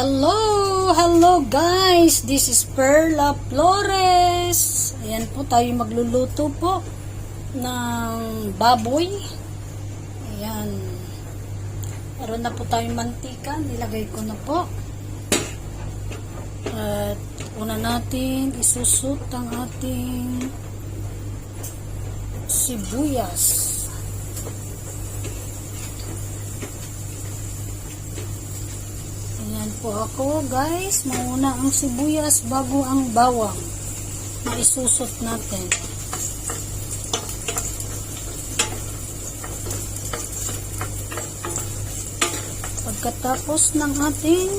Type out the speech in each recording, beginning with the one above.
Hello guys, this is Perla Flores. Ayan po, tayo magluluto po ng baboy. Ayan, meron na po tayong mantika, nilagay ko na po. At una natin isusut ang ating sibuyas. Ayan po ako guys, mauna ang sibuyas bago ang bawang na isusot natin. Pagkatapos ng ating,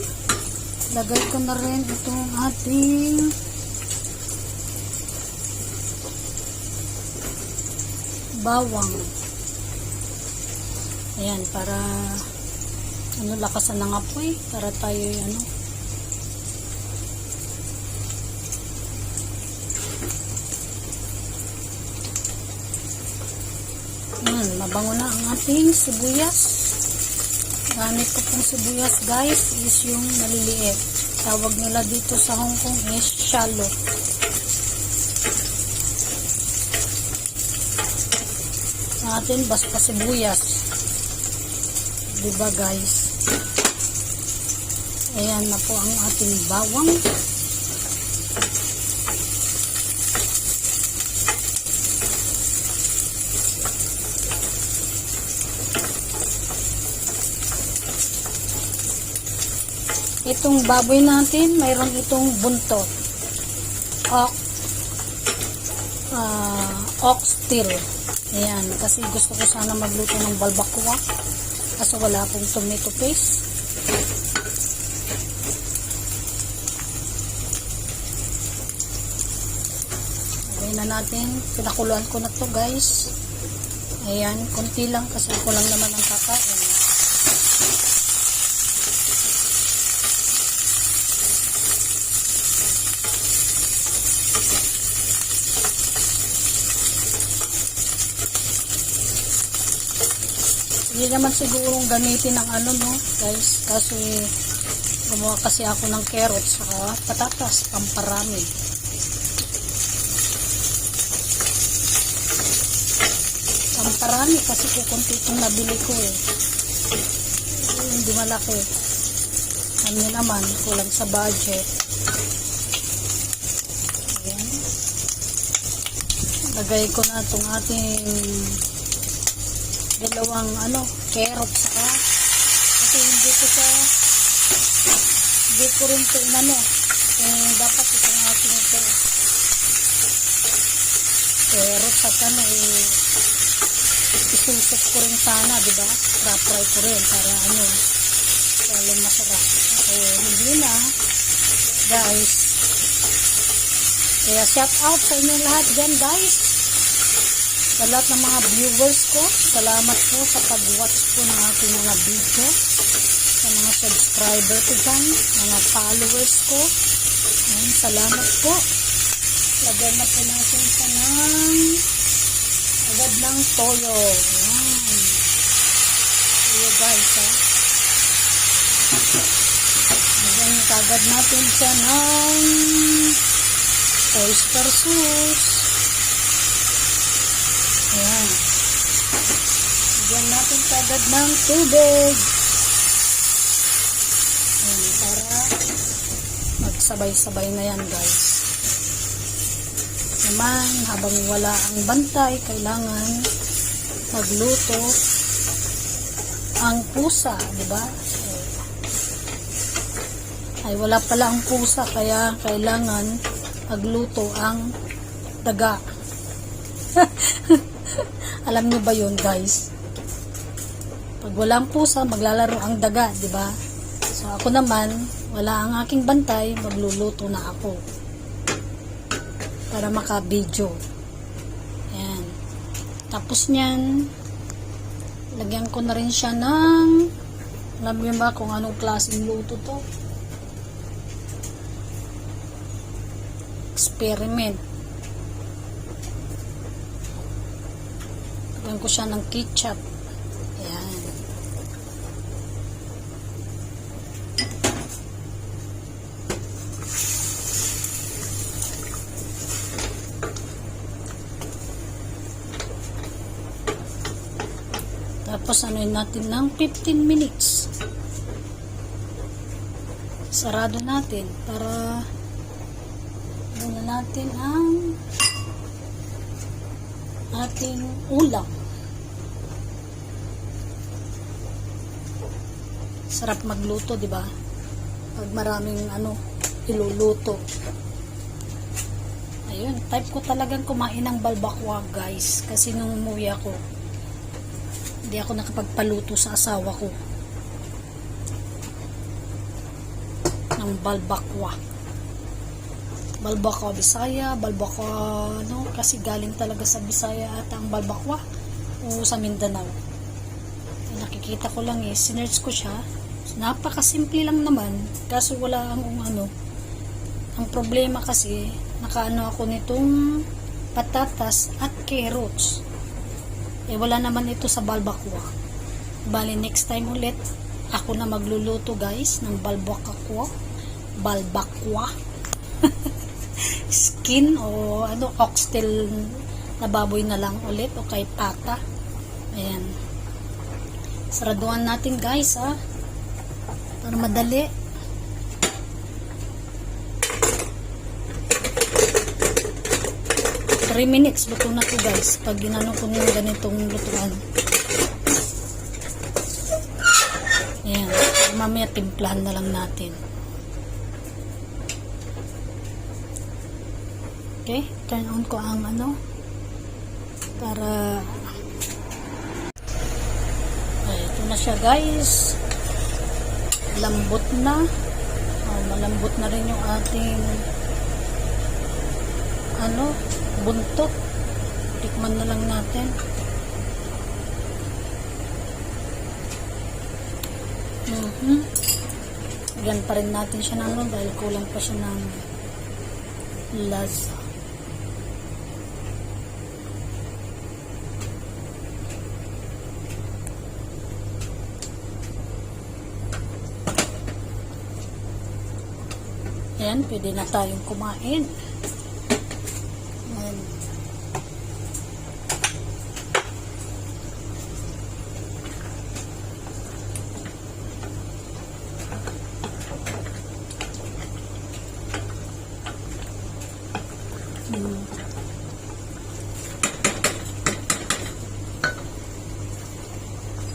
lagay ko na rin itong ating bawang. Ayan, para lakasan ng apoy para tayo mabango na ang ating sibuyas. Gamit ko pong sibuyas guys is yung maliliit, tawag nila dito sa Hong Kong is shallot. Natin basta sibuyas, diba guys? Ayan na po ang ating bawang. Itong baboy natin, mayroon itong buntot. Oxtail. Ayan, kasi gusto ko sana magluto ng balbacoa. Kaso wala akong tomato paste. Lagay na natin. Pinakuluan ko na to guys. Ayan, konti lang kasi ako lang naman ang kakain. Hindi naman sigurong gamitin ng guys, kasi gumawa kasi ako ng carrots saka patatas, pamparami. Pamparami kasi kukunti itong nabili ko hindi malaki. Ano naman, kulang sa budget. Ayan. Lagay ko na itong ating dalawang carrots saka kasi hindi ko rin ito dapat itong ating ito carrots at isusok ko rin sana, diba? Fry ko rin para lalo masarap. So hindi na guys, kaya shout out sa inyo lahat dyan guys, sa lahat ng mga viewers ko. Salamat po sa pag-watch po ng aking mga video, sa mga subscriber ko dyan, mga followers ko. Ayan, salamat po. Lagyan na po natin siya agad ng toyo. Ayan. Toyo guys Lagyan agad natin siya ng oyster sauce. Ayan. Lagyan natin agad ng tubig. Ayan, para magsabay-sabay na yan guys. Naman, habang wala ang bantay, kailangan magluto ang pusa, diba? Ay, wala pala ang pusa, kaya kailangan magluto ang daga. Alam niyo ba yun guys? Pag walang pusa, maglalaro ang daga, diba? So ako naman, wala ang aking bantay, magluluto na ako para maka-video. Ayan. Tapos niyan, lagyan ko na rin siya ng, alam niyo ba kung anong klaseng luto to? Experiment. Lagyan ko siya ng ketchup. Ayan. Tapos anuin natin ng 15 minutes. Sarado natin para muna natin ang ating ulam. Sarap magluto, di ba? Pag maraming iluluto. Ayun, type ko talagang kumain ng balbakwa, guys. Kasi nung umuwi ako, hindi ako nakapagpaluto sa asawa ko ng balbakwa. Balbakwa Bisaya, balbakwa kasi galing talaga sa Bisaya at ang balbakwa o sa Mindanao. Nakikita ko lang sinearch ko siya. Napakasimple lang naman, kaso wala ang ang problema kasi nakaano ako nitong patatas at carrots. Wala naman ito sa balbakwa. Bali next time ulit ako na magluluto, guys, ng balbakwa. Skin o oxtail na baboy na lang ulit o kay pata. Ayan. Saraduan natin, guys, para madali. Three minutes luto na to, guys, pag ginano ko yung ganitong lutuan. Ayan. Mamaya timplahan na lang natin. Okay, turn on ko ang para ito na siya, guys. Lambot na. Malambot na rin yung ating buntot. Tikman na lang natin. Yan pa rin natin siya dahil kulang pa siya ng lasa. Ayan, pwede na tayong kumain. Ayan.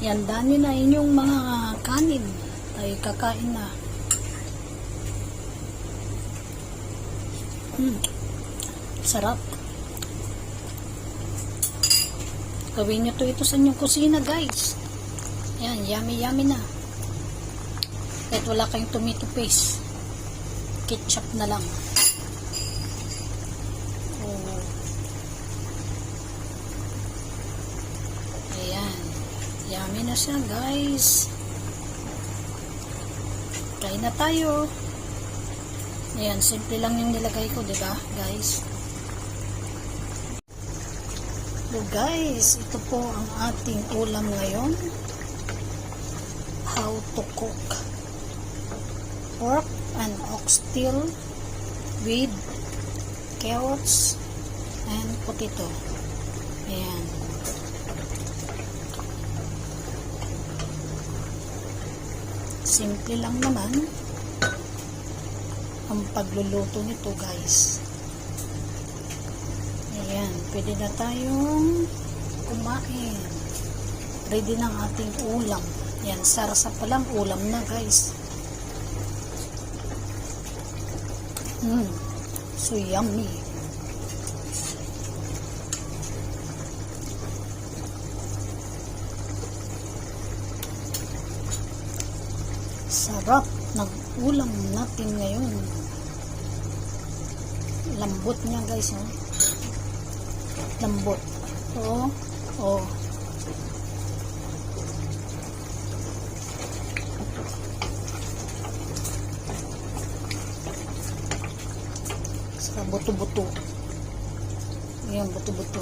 Yan, dami na inyong mga kanin ay kakain na. Sarap. Gawin nyo ito sa inyong kusina, guys. Yan, yummy na. Kahit wala kayong tomato paste, ketchup na lang. Ayan, yummy na siya, guys. Try na tayo. Ayan, simple lang yung nilagay ko, diba, guys? So, guys, ito po ang ating ulam ngayon. How to cook pork and oxtail with carrots and potato. Ayan. Simple lang naman ang pagluluto nito, guys. Ayan, pwede na tayong kumain. Ready ng ating ulam. Ayan, sarasa pa lang ulam na, guys. So yummy. Sarap ng ulam natin ngayon. Lambot niya, guys, lambot. Sa buto-buto. Ayan, buto-buto.